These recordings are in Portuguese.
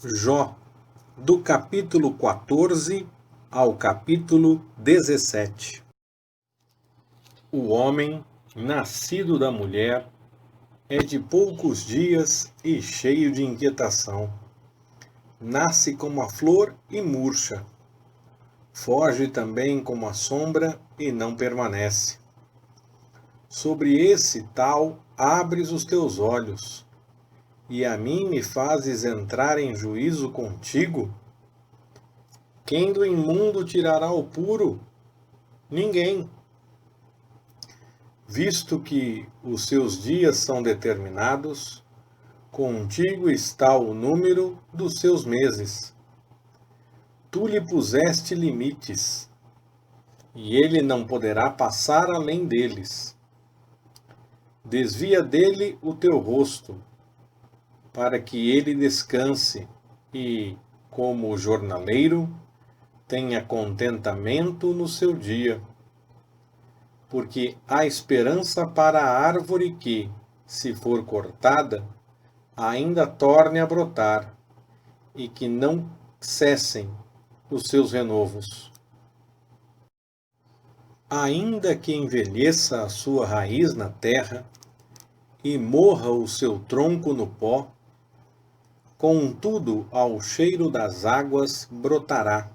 Jó, do capítulo 14 ao capítulo 17. O homem, nascido da mulher, é de poucos dias e cheio de inquietação. Nasce como a flor e murcha. Foge também como a sombra e não permanece. Sobre esse tal abres os teus olhos, e a mim me fazes entrar em juízo contigo? Quem do imundo tirará o puro? Ninguém. Visto que os seus dias são determinados, contigo está o número dos seus meses. Tu lhe puseste limites, e ele não poderá passar além deles. Desvia dele o teu rosto, para que ele descanse e, como o jornaleiro, tenha contentamento no seu dia. Porque há esperança para a árvore que, se for cortada, ainda torne a brotar, e que não cessem os seus renovos. Ainda que envelheça a sua raiz na terra, e morra o seu tronco no pó, contudo ao cheiro das águas brotará,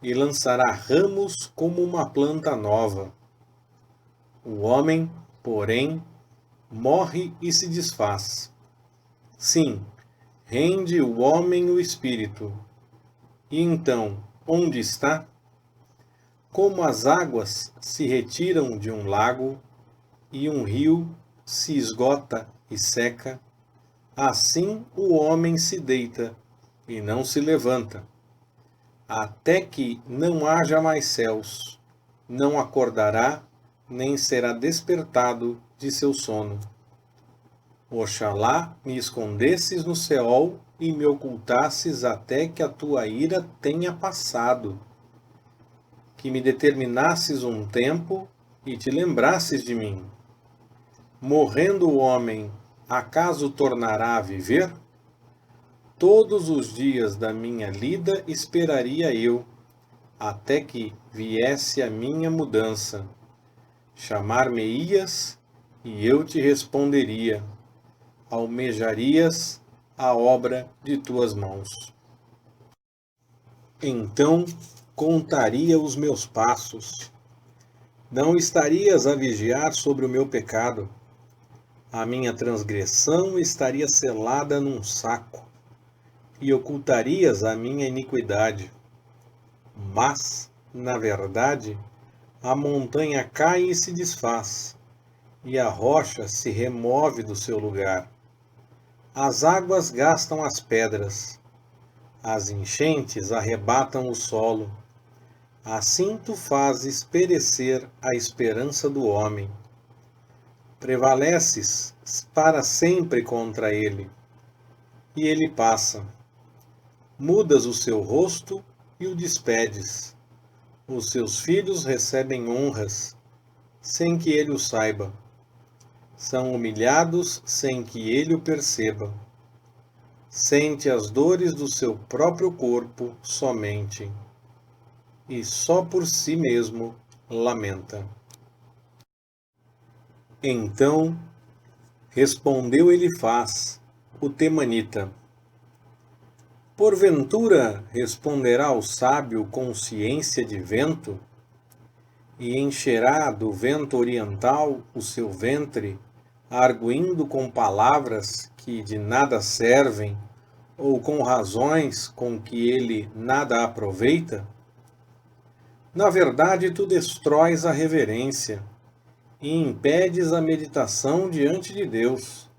e lançará ramos como uma planta nova. O homem, porém, morre e se desfaz. Sim, rende o homem o espírito. E então, onde está? Como as águas se retiram de um lago e um rio se esgota e seca, assim o homem se deita e não se levanta, até que não haja mais céus, não acordará, nem será despertado de seu sono. Oxalá me escondesses no Seol e me ocultasses até que a tua ira tenha passado, que me determinasses um tempo e te lembrasses de mim. Morrendo o homem, acaso tornará a viver? Todos os dias da minha lida esperaria eu, até que viesse a minha mudança. Chamar-me-ias e eu te responderia. Almejarias a obra de tuas mãos. Então contaria os meus passos. Não estarias a vigiar sobre o meu pecado. A minha transgressão estaria selada num saco, e ocultarias a minha iniquidade. Mas, na verdade, a montanha cai e se desfaz, e a rocha se remove do seu lugar. As águas gastam as pedras, as enchentes arrebatam o solo. Assim tu fazes perecer a esperança do homem. Prevaleces para sempre contra ele, e ele passa. Mudas o seu rosto e o despedes. Os seus filhos recebem honras, sem que ele o saiba. São humilhados sem que ele o perceba. Sente as dores do seu próprio corpo somente, e só por si mesmo lamenta. Então respondeu Elifaz, o temanita: porventura responderá o sábio com ciência de vento, e encherá do vento oriental o seu ventre, arguindo com palavras que de nada servem, ou com razões com que ele nada aproveita? Na verdade, tu destróis a reverência e impedes a meditação diante de Deus,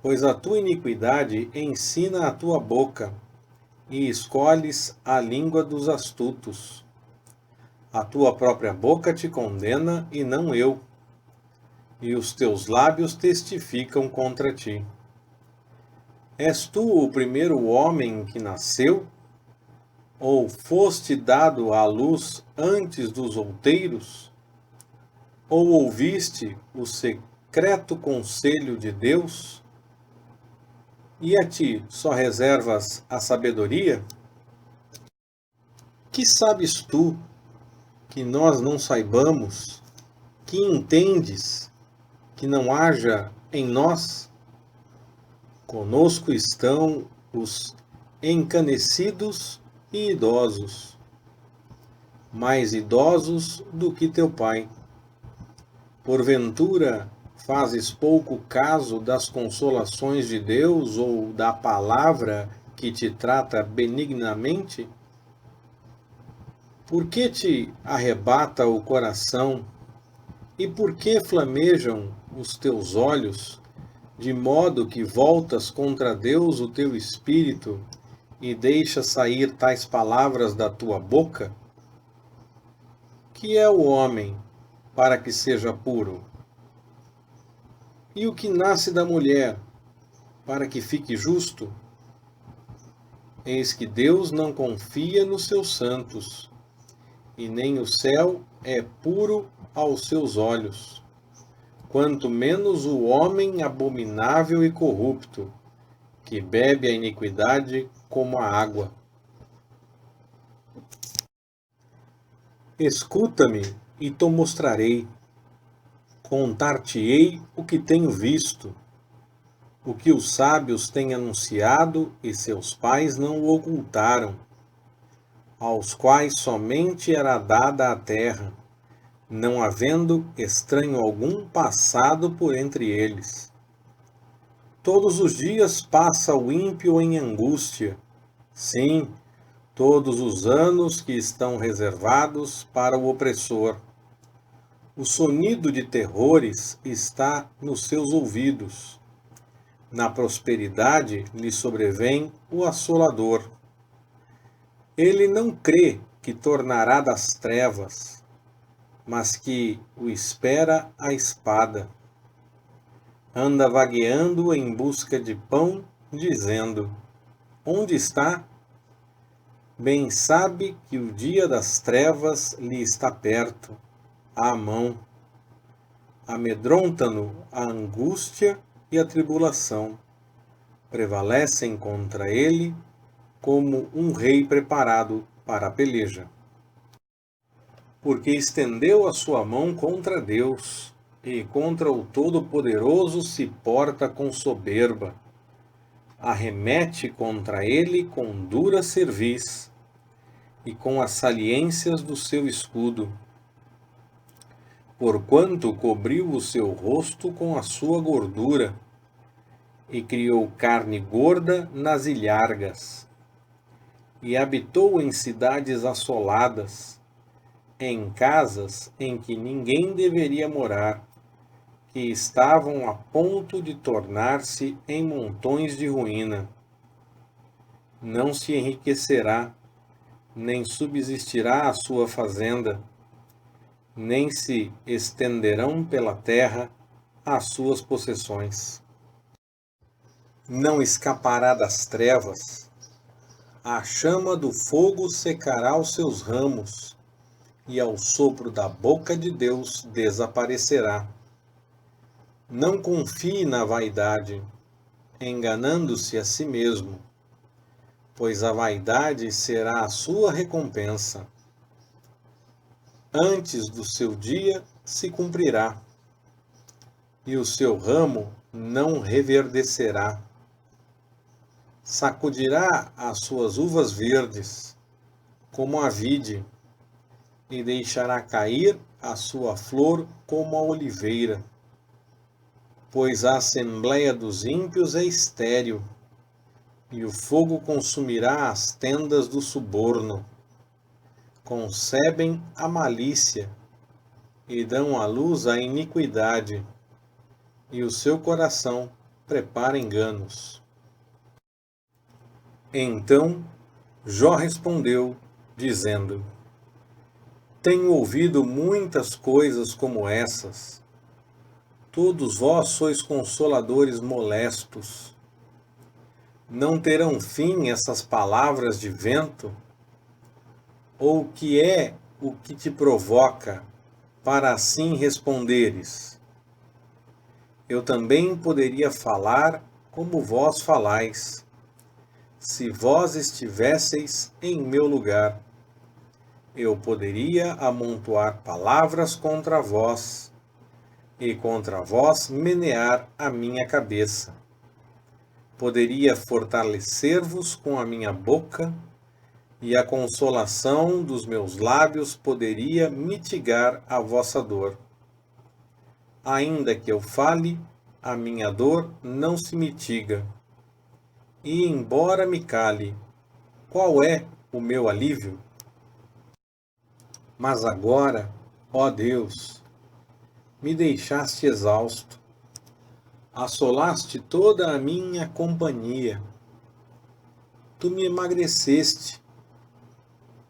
pois a tua iniquidade ensina a tua boca, e escolhes a língua dos astutos. A tua própria boca te condena e não eu, e os teus lábios testificam contra ti. És tu o primeiro homem que nasceu? Ou foste dado à luz antes dos outeiros? Ou ouviste o secreto conselho de Deus? e a ti só reservas a sabedoria? Que sabes tu que nós não saibamos? Que entendes que não haja em nós? Conosco estão os encanecidos e idosos, mais idosos do que teu pai. Porventura, fazes pouco caso das consolações de Deus ou da palavra que te trata benignamente? Por que te arrebata o coração e por que flamejam os teus olhos, de modo que voltas contra Deus o teu espírito e deixas sair tais palavras da tua boca? Que é o homem para que seja puro? E o que nasce da mulher para que fique justo? Eis que Deus não confia nos seus santos, e nem o céu é puro aos seus olhos, quanto menos o homem abominável e corrupto, que bebe a iniquidade como a água. Escuta-me e te mostrarei, contar-te-ei o que tenho visto, o que os sábios têm anunciado e seus pais não o ocultaram, aos quais somente era dada a terra, não havendo estranho algum passado por entre eles. Todos os dias passa o ímpio em angústia, sim, todos os anos que estão reservados para o opressor. O sonido de terrores está nos seus ouvidos. Na prosperidade lhe sobrevém o assolador. Ele não crê que tornará das trevas, mas que o espera a espada. Anda vagueando em busca de pão, dizendo: onde está? Bem sabe que o dia das trevas lhe está perto, à mão. Amedronta-no a angústia e a tribulação. Prevalecem contra ele como um rei preparado para a peleja. Porque estendeu a sua mão contra Deus, e contra o Todo-Poderoso se porta com soberba. Arremete contra ele com dura cerviz, e com as saliências do seu escudo. Porquanto cobriu o seu rosto com a sua gordura, e criou carne gorda nas ilhargas, e habitou em cidades assoladas, em casas em que ninguém deveria morar, que estavam a ponto de tornar-se em montões de ruína. Não se enriquecerá, nem subsistirá a sua fazenda, nem se estenderão pela terra as suas possessões. Não escapará das trevas, a chama do fogo secará os seus ramos, e ao sopro da boca de Deus desaparecerá. Não confie na vaidade, enganando-se a si mesmo, pois a vaidade será a sua recompensa. Antes do seu dia se cumprirá, e o seu ramo não reverdecerá. Sacudirá as suas uvas verdes, como a vide, e deixará cair a sua flor como a oliveira. Pois a assembleia dos ímpios é estéril, e o fogo consumirá as tendas do suborno. Concebem a malícia, e dão à luz a iniquidade, e o seu coração prepara enganos. Então Jó respondeu, dizendo: tenho ouvido muitas coisas como essas. Todos vós sois consoladores molestos. Não terão fim essas palavras de vento? Ou que é o que te provoca, para assim responderes? Eu também poderia falar como vós falais. Se vós estivesseis em meu lugar, eu poderia amontoar palavras contra vós, e contra vós menear a minha cabeça. Poderia fortalecer-vos com a minha boca, e a consolação dos meus lábios poderia mitigar a vossa dor. Ainda que eu fale, a minha dor não se mitiga. E embora me cale, qual é o meu alívio? Mas agora, ó Deus, me deixaste exausto, assolaste toda a minha companhia. Tu me emagreceste,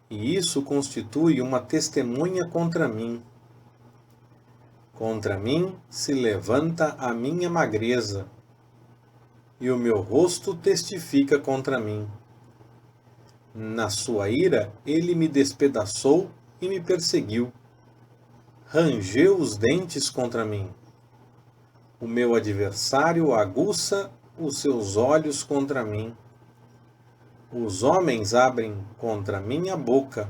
e isso constitui uma testemunha contra mim. Contra mim se levanta a minha magreza, e o meu rosto testifica contra mim. Na sua ira ele me despedaçou e me perseguiu. Rangeu os dentes contra mim. O meu adversário aguça os seus olhos contra mim. Os homens abrem contra mim a boca.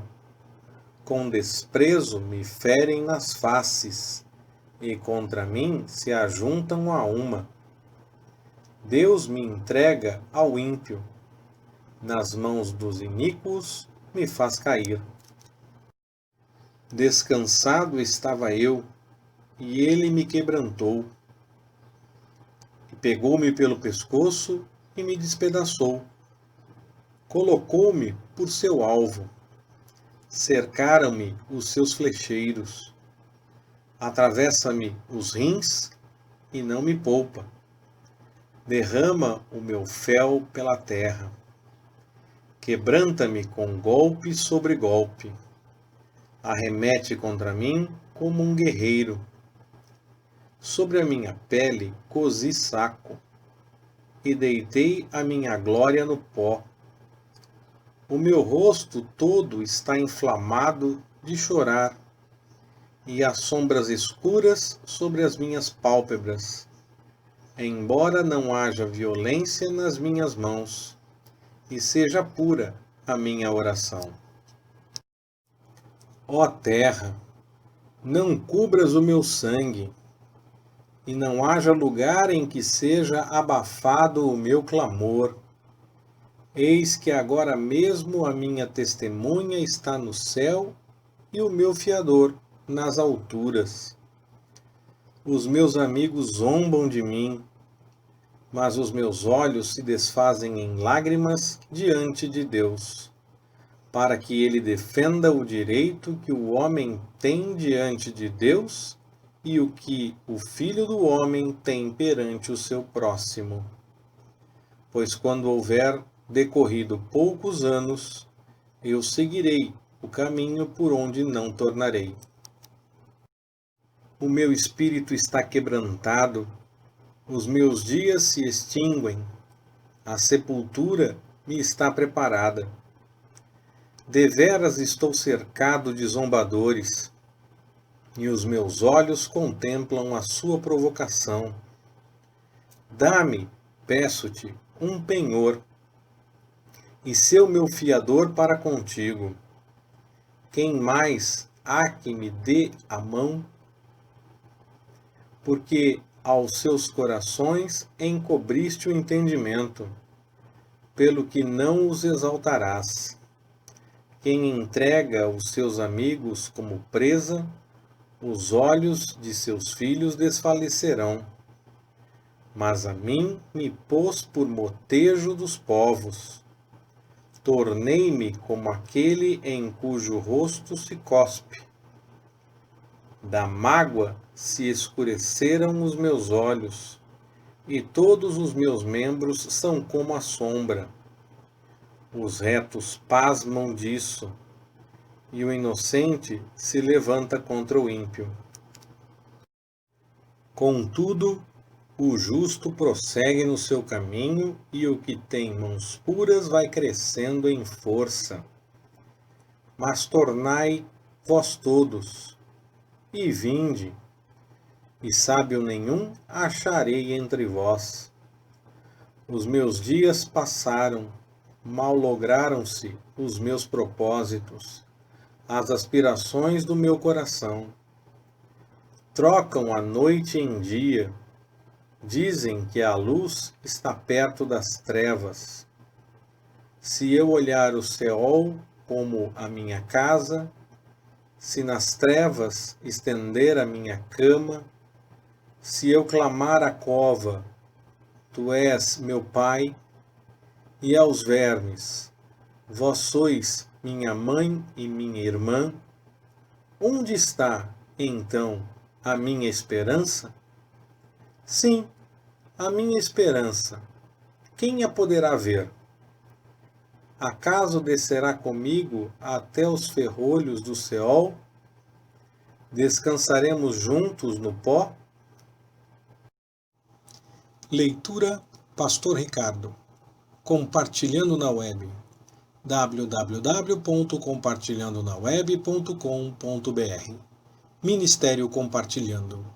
Com desprezo me ferem nas faces, e contra mim se ajuntam a uma. Deus me entrega ao ímpio. Nas mãos dos iníquos me faz cair. Descansado estava eu, e ele me quebrantou. E pegou-me pelo pescoço e me despedaçou. Colocou-me por seu alvo. Cercaram-me os seus flecheiros. Atravessa-me os rins e não me poupa. Derrama o meu fel pela terra. Quebranta-me com golpe sobre golpe. Arremete contra mim como um guerreiro. Sobre a minha pele cozi saco, e deitei a minha glória no pó. O meu rosto todo está inflamado de chorar, e há sombras escuras sobre as minhas pálpebras, embora não haja violência nas minhas mãos, e seja pura a minha oração. Ó terra, não cubras o meu sangue, e não haja lugar em que seja abafado o meu clamor. Eis que agora mesmo a minha testemunha está no céu e o meu fiador nas alturas. Os meus amigos zombam de mim, mas os meus olhos se desfazem em lágrimas diante de Deus, para que ele defenda o direito que o homem tem diante de Deus e o que o Filho do Homem tem perante o seu próximo. Pois quando houver decorrido poucos anos, eu seguirei o caminho por onde não tornarei. O meu espírito está quebrantado, os meus dias se extinguem, a sepultura me está preparada. Deveras estou cercado de zombadores, e os meus olhos contemplam a sua provocação. Dá-me, peço-te, um penhor, e ser o meu fiador para contigo. Quem mais há que me dê a mão? Porque aos seus corações encobriste o entendimento, pelo que não os exaltarás. Quem entrega os seus amigos como presa, os olhos de seus filhos desfalecerão. Mas a mim me pôs por motejo dos povos. Tornei-me como aquele em cujo rosto se cospe. Da mágoa se escureceram os meus olhos, e todos os meus membros são como a sombra. Os retos pasmam disso, e o inocente se levanta contra o ímpio. Contudo, o justo prossegue no seu caminho, e o que tem mãos puras vai crescendo em força. Mas tornai vós todos, e vinde, e sábio nenhum acharei entre vós. Os meus dias passaram, mal lograram-se os meus propósitos, as aspirações do meu coração. Trocam a noite em dia, dizem que a luz está perto das trevas. Se eu olhar o Seol como a minha casa, se nas trevas estender a minha cama, se eu clamar à cova, tu és meu pai, e aos vermes, vós sois minha mãe e minha irmã, onde está, então, a minha esperança? Sim, a minha esperança. Quem a poderá ver? Acaso descerá comigo até os ferrolhos do Seol? Descansaremos juntos no pó? Leitura Pastor Ricardo. Compartilhando na web. www.compartilhandonaweb.com.br Ministério Compartilhando.